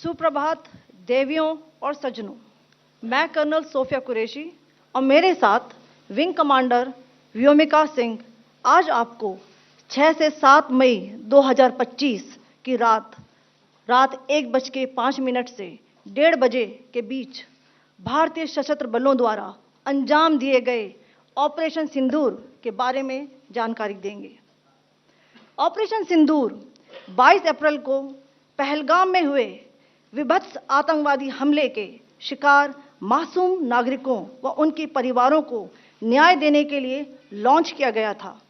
सुप्रभात देवियों और सज्जनों, मैं कर्नल सोफिया कुरैशी और मेरे साथ विंग कमांडर व्योमिका सिंह आज आपको 6 से 7 मई 2025 की रात 1:05 से 1:30 बजे के बीच भारतीय सशस्त्र बलों द्वारा अंजाम दिए गए ऑपरेशन सिंदूर के बारे में जानकारी देंगे। ऑपरेशन सिंदूर 22 अप्रैल को पहलगाम में हुए विभत्स आतंकवादी हमले के शिकार मासूम नागरिकों व उनके परिवारों को न्याय देने के लिए लॉन्च किया गया था।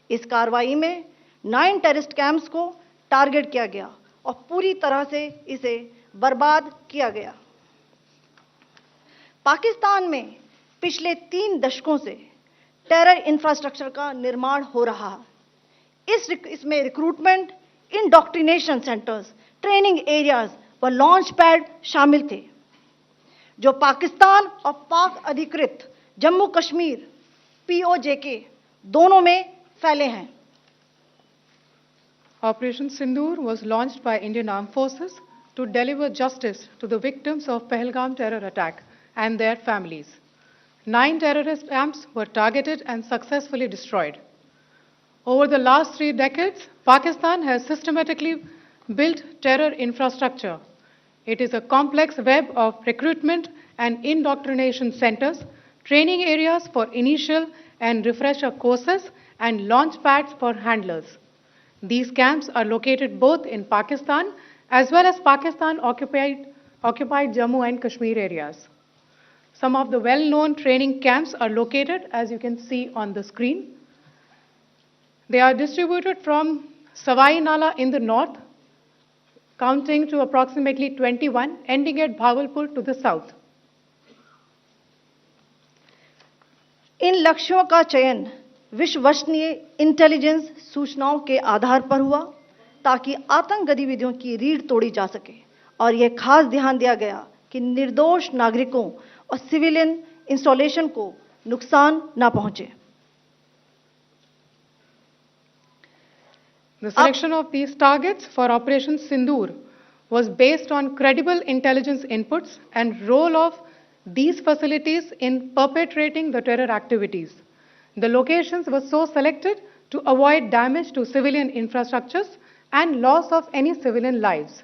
इस कार्रवाई में 9 टेररिस्ट कैंप्स को टारगेट किया गया और पूरी तरह से इसे बर्बाद किया गया। पाकिस्तान में पिछले 3 दशकों से टेरर इंफ्रास्ट्रक्चर का निर्माण हो रहा है। इसमें recruitment, indoctrination centres, training areas व लॉन्च पैड शामिल थे, जो पाकिस्तान और पाक अधिकृत जम्मू कश्मीर POJK दोनों में फैले हैं। Operation Sindoor was launched by Indian Armed Forces to deliver justice to the victims of Pahalgam terror attack and their families. 9 terrorist camps were targeted and successfully destroyed. Over the last 3 decades, Pakistan has systematically built terror infrastructure. It is a complex web of recruitment and indoctrination centers, training areas for initial and refresher courses, and launch pads for handlers. These camps are located both in Pakistan as well as Pakistan-occupied Jammu and Kashmir areas. Some of the well-known training camps are located, as you can see on the screen. They are distributed from Savai Nala in the north, counting to approximately 21, ending at Bhagalpur to the south. इन लक्ष्यों का चयन विश्वसनीय intelligence सूचनाओं के आधार पर हुआ ताकि आतंक गतिविधियों की रीढ़ तोड़ी जा सके, और यह खास ध्यान दिया गया कि निर्दोष नागरिकों और सिविलियन इंस्टॉलेशन को नुकसान न पहुंचे। The selection of these targets for Operation Sindoor was based on credible intelligence inputs and role of these facilities in perpetrating the terror activities. The locations were so selected to avoid damage to civilian infrastructures and loss of any civilian lives.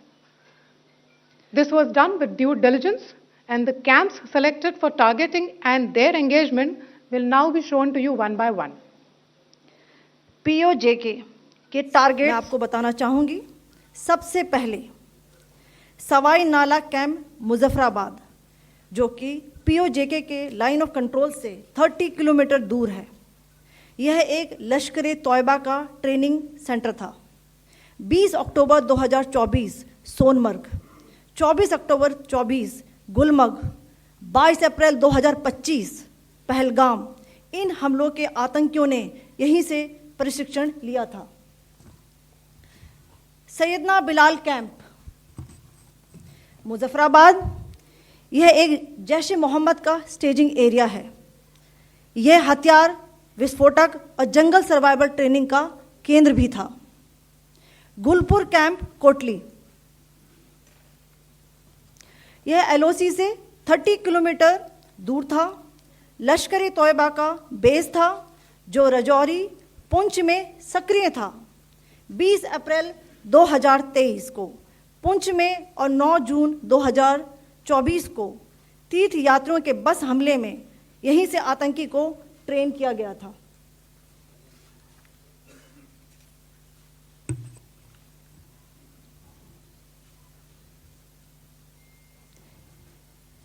This was done with due diligence, and the camps selected for targeting and their engagement will now be shown to you one by one. POJK के target मैं आपको बताना चाहूंगी। सबसे पहले सवाई नाला camp Muzaffarabad, जो कि POJK के लाइन ऑफ कंट्रोल से 30 किलोमीटर दूर है। यह एक लश्कर तौयबा का ट्रेनिंग सेंटर था। 20 अक्टूबर 2024 सोनमर्ग, 24 अक्टूबर 24 गुलमर्ग, 22 अप्रैल 2025 पहलगाम, इन हमलों के आतंकियों ने यहीं से प्रशिक्षण लिया था। सैयदना बिलाल कैंप मुजफ्फराबाद, यह एक जैश ए मोहम्मद का स्टेजिंग एरिया है। यह हथियार, विस्फोटक और जंगल सर्वाइवल ट्रेनिंग का केंद्र भी था। गुलपुर कैंप कोटली, यह LOC से 30 किलोमीटर दूर था। लश्कर तौयबा का बेस था, जो रजौरी, पुंछ में सक्रिय था। 20 अप्रैल 2023 को पुंछ में और 9 जून 2024 को तीर्थ यात्रियों के बस हमले में यहीं से आतंकी को ट्रेन किया गया था।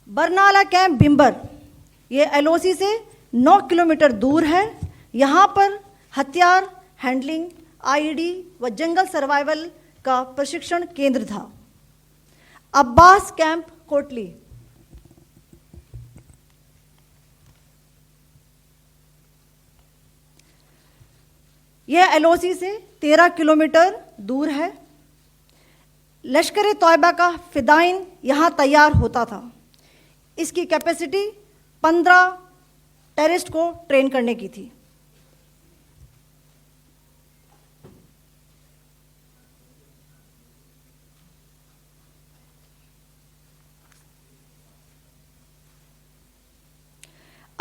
बरनाला कैंप बिम्बर, यह LOC से 9 किलोमीटर दूर है। यहाँ पर हथियार, हैंडलिंग, IED व जंगल सर्वाइवल का प्रशिक्षण केंद्र था। अब्बास कैंप कोटली, यह LOC से 13 किलोमीटर दूर है। लश्कर तौयबा का फिदाइन यहाँ तैयार होता था। इसकी कैपेसिटी 15 टेररिस्ट को ट्रेन करने की थी।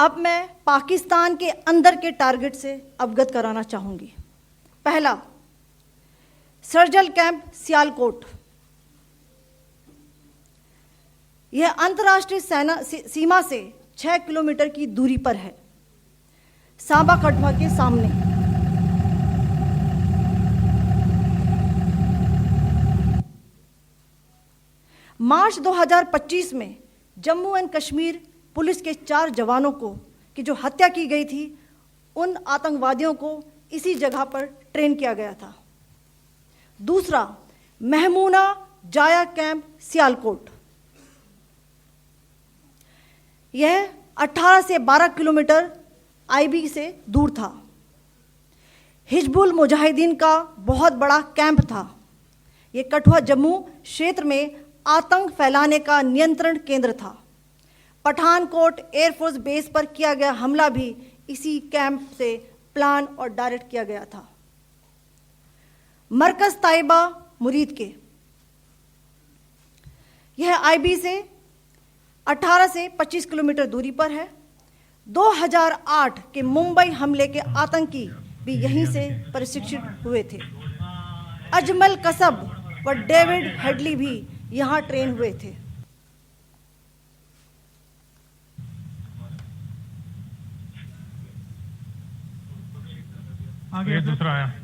अब मैं पाकिस्तान के अंदर के टारगेट से अवगत कराना चाहूंगी। पहला, सर्जिकल कैंप सियालकोट। यह अंतर्राष्ट्रीय सीमा से 6 किलोमीटर की दूरी पर है, सांबा कठुआ के सामने। मार्च 2025 में जम्मू एंड कश्मीर पुलिस के 4 जवानों को की जो हत्या की गई थी, उन आतंकवादियों को इसी जगह पर ट्रेन किया गया था। दूसरा, महमूना जाया कैंप सियालकोट। यह 18 से 12 किलोमीटर आईबी से दूर था। हिजबुल मुजाहिदीन का बहुत बड़ा कैंप था। यह कठुआ जम्मू क्षेत्र में आतंक फैलाने का नियंत्रण केंद्र था। पठानकोट एयरफोर्स बेस पर किया गया हमला भी इसी कैंप से प्लान और डायरेक्ट किया गया था। मरकज ताइबा मुरीद के, यह आईबी से 18 से 25 किलोमीटर दूरी पर है। 2008 के मुंबई हमले के आतंकी भी यहीं से प्रशिक्षित हुए थे। अजमल कसब व डेविड हेडली भी यहां ट्रेन हुए थे। आगे दूसरा है।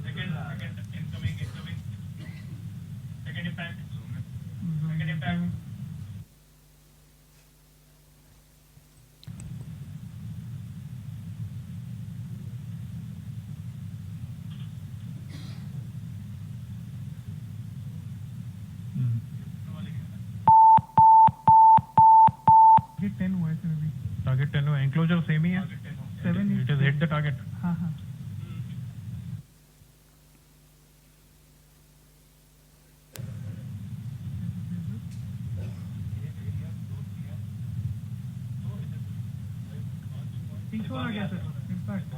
टारगेट 10 हुआ, एंक्लोजर सेम ही है। 7 it is hit the target. हाँ हाँ। आ गया सर, इम्पैक्ट।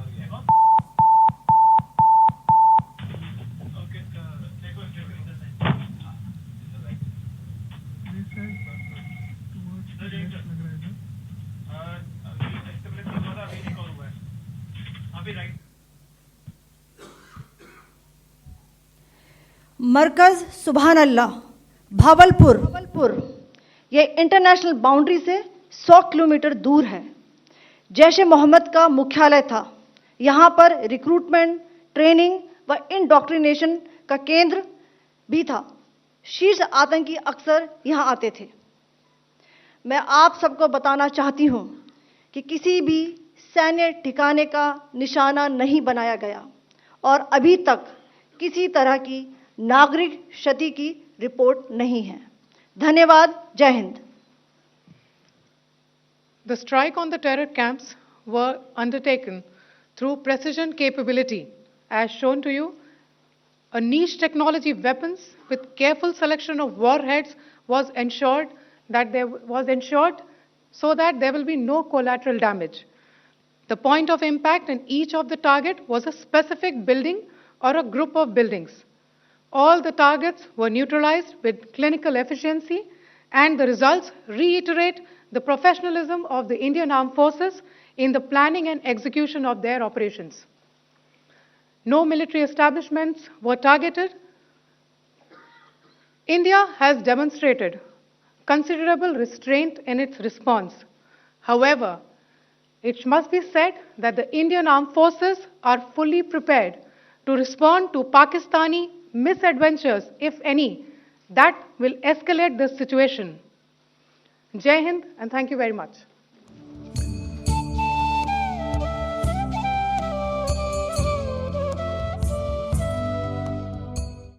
मरकज सुभान अल्लाह भावलपुर, यह इंटरनेशनल बाउंड्री से 100 किलोमीटर दूर है। जैश ए मोहम्मद का मुख्यालय था। यहाँ पर रिक्रूटमेंट, ट्रेनिंग व इंडॉक्ट्रिनेशन का केंद्र भी था। शीर्ष आतंकी अक्सर यहाँ आते थे। मैं आप सबको बताना चाहती हूँ कि किसी भी सैन्य ठिकाने का निशाना नहीं बनाया गया और अभी तक किसी तरह की नागरिक क्षति की रिपोर्ट नहीं है। धन्यवाद। जय Hind. The strike on the terror camps were undertaken through precision capability, as shown to you. A niche technology weapons with careful selection of warheads was ensured so that there will be no collateral damage. The point of impact in each of the target was a specific building or a group of buildings. All the targets were neutralized with clinical efficiency, and the results reiterate the professionalism of the Indian Armed Forces in the planning and execution of their operations. No military establishments were targeted. India has demonstrated considerable restraint in its response. However, it must be said that the Indian Armed Forces are fully prepared to respond to Pakistani misadventures, if any, that will escalate this situation. Jai Hind, and thank you very much.